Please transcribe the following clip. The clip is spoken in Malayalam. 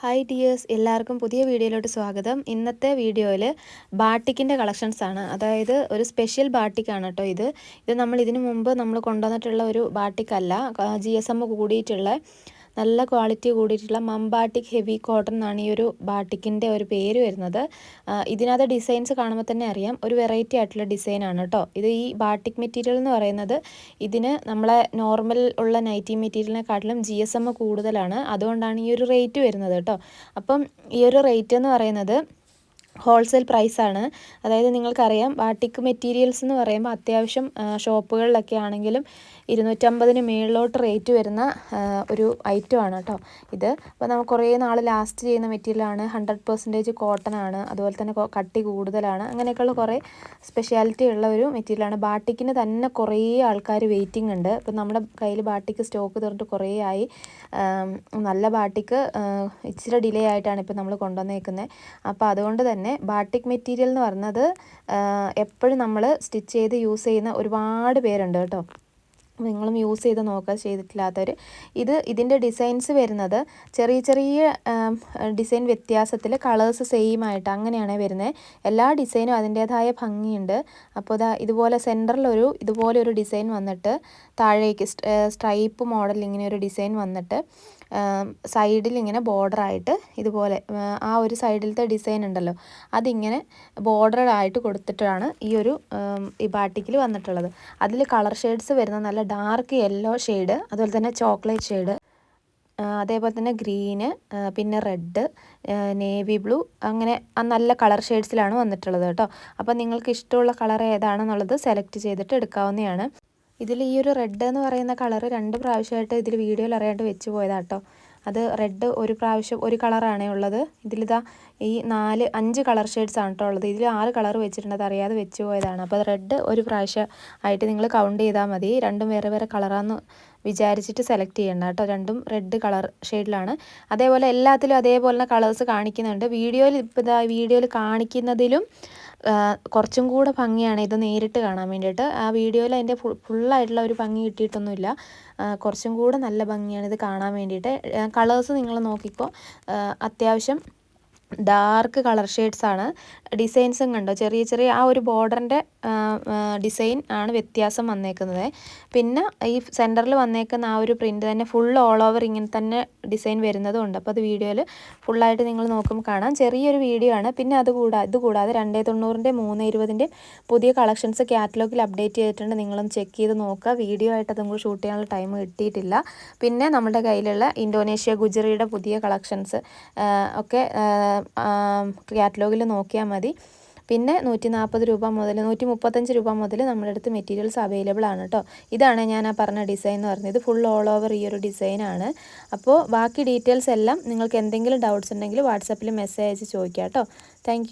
ഹായ് ഡിയേഴ്സ്, എല്ലാവർക്കും പുതിയ വീഡിയോയിലോട്ട് സ്വാഗതം. ഇന്നത്തെ വീഡിയോയിൽ ബാട്ടിക്കിൻ്റെ കളക്ഷൻസ് ആണ്. അതായത് ഒരു സ്പെഷ്യൽ ബാട്ടിക്കാണ് കേട്ടോ ഇത് നമ്മൾ ഇതിനു മുമ്പ് നമ്മൾ കൊണ്ടുവന്നിട്ടുള്ള ഒരു ബാട്ടിക്കല്ല. GSM കൂടിയിട്ടുള്ള നല്ല ക്വാളിറ്റി കൂടിയിട്ടുള്ള മംബാട്ടിക് ഹെവി കോട്ടൺ എന്നാണ് ഈ ഒരു ബാട്ടിക്കിൻ്റെ ഒരു പേര് വരുന്നത്. ഇതിനകത്ത് ഡിസൈൻസ് കാണുമ്പോൾ തന്നെ അറിയാം, ഒരു വെറൈറ്റി ആയിട്ടുള്ള ഡിസൈനാണ് കേട്ടോ. ഈ ബാട്ടിക് മെറ്റീരിയൽ എന്ന് പറയുന്നത് ഇതിന് നമ്മളെ നോർമൽ ഉള്ള നൈറ്റി മെറ്റീരിയലിനെക്കാട്ടിലും GSM കൂടുതലാണ്. അതുകൊണ്ടാണ് ഈ ഒരു റേറ്റ് വരുന്നത് കേട്ടോ. അപ്പം ഈ ഒരു റേറ്റ് എന്ന് പറയുന്നത് ഹോൾസെയിൽ പ്രൈസാണ്. അതായത് നിങ്ങൾക്കറിയാം, ബാട്ടിക് മെറ്റീരിയൽസ് എന്ന് പറയുമ്പോൾ അത്യാവശ്യം ഷോപ്പുകളിലൊക്കെ ആണെങ്കിലും 250 മേളിലോട്ട് റേറ്റ് വരുന്ന ഒരു ഐറ്റമാണ് കേട്ടോ ഇത്. അപ്പോൾ നമുക്ക് കുറേ നാൾ ലാസ്റ്റ് ചെയ്യുന്ന മെറ്റീരിയലാണ്. 100% കോട്ടൺ ആണ്. അതുപോലെ തന്നെ കട്ടി കൂടുതലാണ്. അങ്ങനെയൊക്കെയുള്ള കുറേ സ്പെഷ്യാലിറ്റി ഉള്ള ഒരു മെറ്റീരിയലാണ്. ബാട്ടിക്കിന് തന്നെ കുറേ ആൾക്കാർ വെയിറ്റിംഗ് ഉണ്ട്. ഇപ്പം നമ്മുടെ കയ്യിൽ ബാട്ടിക്ക് സ്റ്റോക്ക് തീർന്നിട്ട് കുറേ ആയി. നല്ല ബാട്ടിക്ക് ഇച്ചിരി ഡിലേ ആയിട്ടാണ് ഇപ്പം നമ്മൾ കൊണ്ടുവന്നേക്കുന്നത്. അപ്പോൾ അതുകൊണ്ട് തന്നെ ബാട്ടിക് മെറ്റീരിയൽ എന്ന് പറഞ്ഞത് എപ്പോഴും നമ്മൾ സ്റ്റിച്ച് ചെയ്ത് യൂസ് ചെയ്യുന്ന ഒരുപാട് പേരുണ്ട് കേട്ടോ. നിങ്ങളും യൂസ് ചെയ്ത് നോക്കുക, ചെയ്തിട്ടില്ലാത്തവർ. ഇതിൻ്റെ ഡിസൈൻസ് വരുന്നത് ചെറിയ ഡിസൈൻ വ്യത്യാസത്തിൽ കളേഴ്സ് സെയിം ആയിട്ട് അങ്ങനെയാണ് വരുന്നത്. എല്ലാ ഡിസൈനും അതിൻ്റേതായ ഭംഗിയുണ്ട്. അപ്പോൾ ഇതുപോലെ സെൻറ്ററിലൊരു ഇതുപോലൊരു ഡിസൈൻ വന്നിട്ട് താഴേക്ക് സ്ട്രൈപ്പ് മോഡൽ ഇങ്ങനെ ഒരു ഡിസൈൻ വന്നിട്ട് സൈഡിൽ ഇങ്ങനെ ബോർഡറായിട്ട് ഇതുപോലെ ആ ഒരു സൈഡിലത്തെ ഡിസൈൻ ഉണ്ടല്ലോ, അതിങ്ങനെ ബോർഡറായിട്ട് കൊടുത്തിട്ടാണ് ഈ ബാട്ടിക്കിൽ വന്നിട്ടുള്ളത്. അതിൽ കളർ ഷെയ്ഡ്സ് വരുന്ന നല്ല ഡാർക്ക് യെല്ലോ ഷെയ്ഡ്, അതുപോലെ തന്നെ ചോക്ലേറ്റ് ഷെയ്ഡ്, അതേപോലെ തന്നെ ഗ്രീന്, പിന്നെ റെഡ്, നേവി ബ്ലൂ, അങ്ങനെ നല്ല കളർ ഷെയ്ഡ്സിലാണ് വന്നിട്ടുള്ളത് കേട്ടോ. അപ്പോൾ നിങ്ങൾക്ക് ഇഷ്ടമുള്ള കളർ ഏതാണെന്നുള്ളത് സെലക്ട് ചെയ്തിട്ട് എടുക്കാവുന്നതാണ്. ഇതിൽ ഈ ഒരു റെഡ് എന്ന് പറയുന്ന കളർ 2 പ്രാവശ്യമായിട്ട് ഇതിൽ വീഡിയോയിൽ അറിയാണ്ട് വെച്ച് പോയതാണ് കേട്ടോ. അത് റെഡ് ഒരു പ്രാവശ്യം ഒരു കളറാണേ ഉള്ളത്. ഇതിലിതാ ഈ 5 കളർ ഷെയ്ഡ്സ് ആണ് കേട്ടോ ഉള്ളത്. ഇതിൽ 6 കളർ വെച്ചിട്ടുണ്ട്, അത് അറിയാതെ വെച്ച് പോയതാണ്. അപ്പോൾ റെഡ് ഒരു പ്രാവശ്യം ആയിട്ട് നിങ്ങൾ കൗണ്ട് ചെയ്താൽ മതി. രണ്ടും വേറെ കളറാണെന്ന് വിചാരിച്ചിട്ട് സെലക്ട് ചെയ്യണ്ട കേട്ടോ. രണ്ടും റെഡ് കളർ ഷെയ്ഡിലാണ്. അതേപോലെ എല്ലാത്തിലും അതേപോലെ കളേഴ്സ് കാണിക്കുന്നുണ്ട്. വീഡിയോയിൽ കാണിക്കുന്നതിലും കുറച്ചും കൂടെ ഭംഗിയാണ് ഇത് നേരിട്ട് കാണാൻ വേണ്ടിയിട്ട്. ആ വീഡിയോയിൽ അതിൻ്റെ ഫുള്ളായിട്ടുള്ള ഒരു ഭംഗി കിട്ടിയിട്ടൊന്നുമില്ല. കുറച്ചും കൂടെ നല്ല ഭംഗിയാണ് ഇത് കാണാൻ വേണ്ടിയിട്ട്. കളേഴ്സ് നിങ്ങൾ നോക്കിക്കോ, അത്യാവശ്യം ഡാർക്ക് കളർ ഷെയ്ഡ്സ് ആണ്. ഡിസൈൻസും കണ്ടോ, ചെറിയ ആ ഒരു ബോർഡറിൻ്റെ ഡിസൈൻ ആണ് വ്യത്യാസം വന്നേക്കുന്നത്. പിന്നെ ഈ സെൻറ്ററിൽ വന്നേക്കുന്ന ആ ഒരു പ്രിൻറ്റ് തന്നെ ഫുൾ ഓൾ ഓവർ ഇങ്ങനെ തന്നെ ഡിസൈൻ വരുന്നതുണ്ട്. അപ്പോൾ അത് വീഡിയോയിൽ ഫുള്ളായിട്ട് നിങ്ങൾ നോക്കുമ്പോൾ കാണാം. ചെറിയൊരു വീഡിയോ ആണ്. പിന്നെ ഇത് കൂടാതെ 290-ൻ്റെ 320-ൻ്റെ പുതിയ കളക്ഷൻസ് കാറ്റലോഗിൽ അപ്ഡേറ്റ് ചെയ്തിട്ടുണ്ട്. നിങ്ങളും ചെക്ക് ചെയ്ത് നോക്കുക. വീഡിയോ ആയിട്ട് അതും കൂടി ഷൂട്ട് ചെയ്യാനുള്ള ടൈം കിട്ടിയിട്ടില്ല. പിന്നെ നമ്മുടെ കയ്യിലുള്ള ഇന്തോനേഷ്യ ഗുജറിയുടെ പുതിയ കളക്ഷൻസ് ഒക്കെ കാറ്റലോഗിൽ നോക്കിയാൽ മതി. പിന്നെ 140 രൂപ മുതൽ 135 രൂപ മുതൽ നമ്മുടെ അടുത്ത് മെറ്റീരിയൽസ് അവൈലബിൾ ആണ് കേട്ടോ. ഇതാണ് ഞാൻ ആ പറഞ്ഞ ഡിസൈൻ എന്ന് പറയുന്നത്. ഇത് ഫുൾ ഓൾ ഓവർ ഈ ഒരു ഡിസൈനാണ്. അപ്പോൾ ബാക്കി ഡീറ്റെയിൽസ് എല്ലാം നിങ്ങൾക്ക് എന്തെങ്കിലും ഡൗട്ട്സ് ഉണ്ടെങ്കിൽ വാട്സാപ്പിൽ മെസ്സേജ് അയച്ച് ചോദിക്കാം കേട്ടോ. താങ്ക്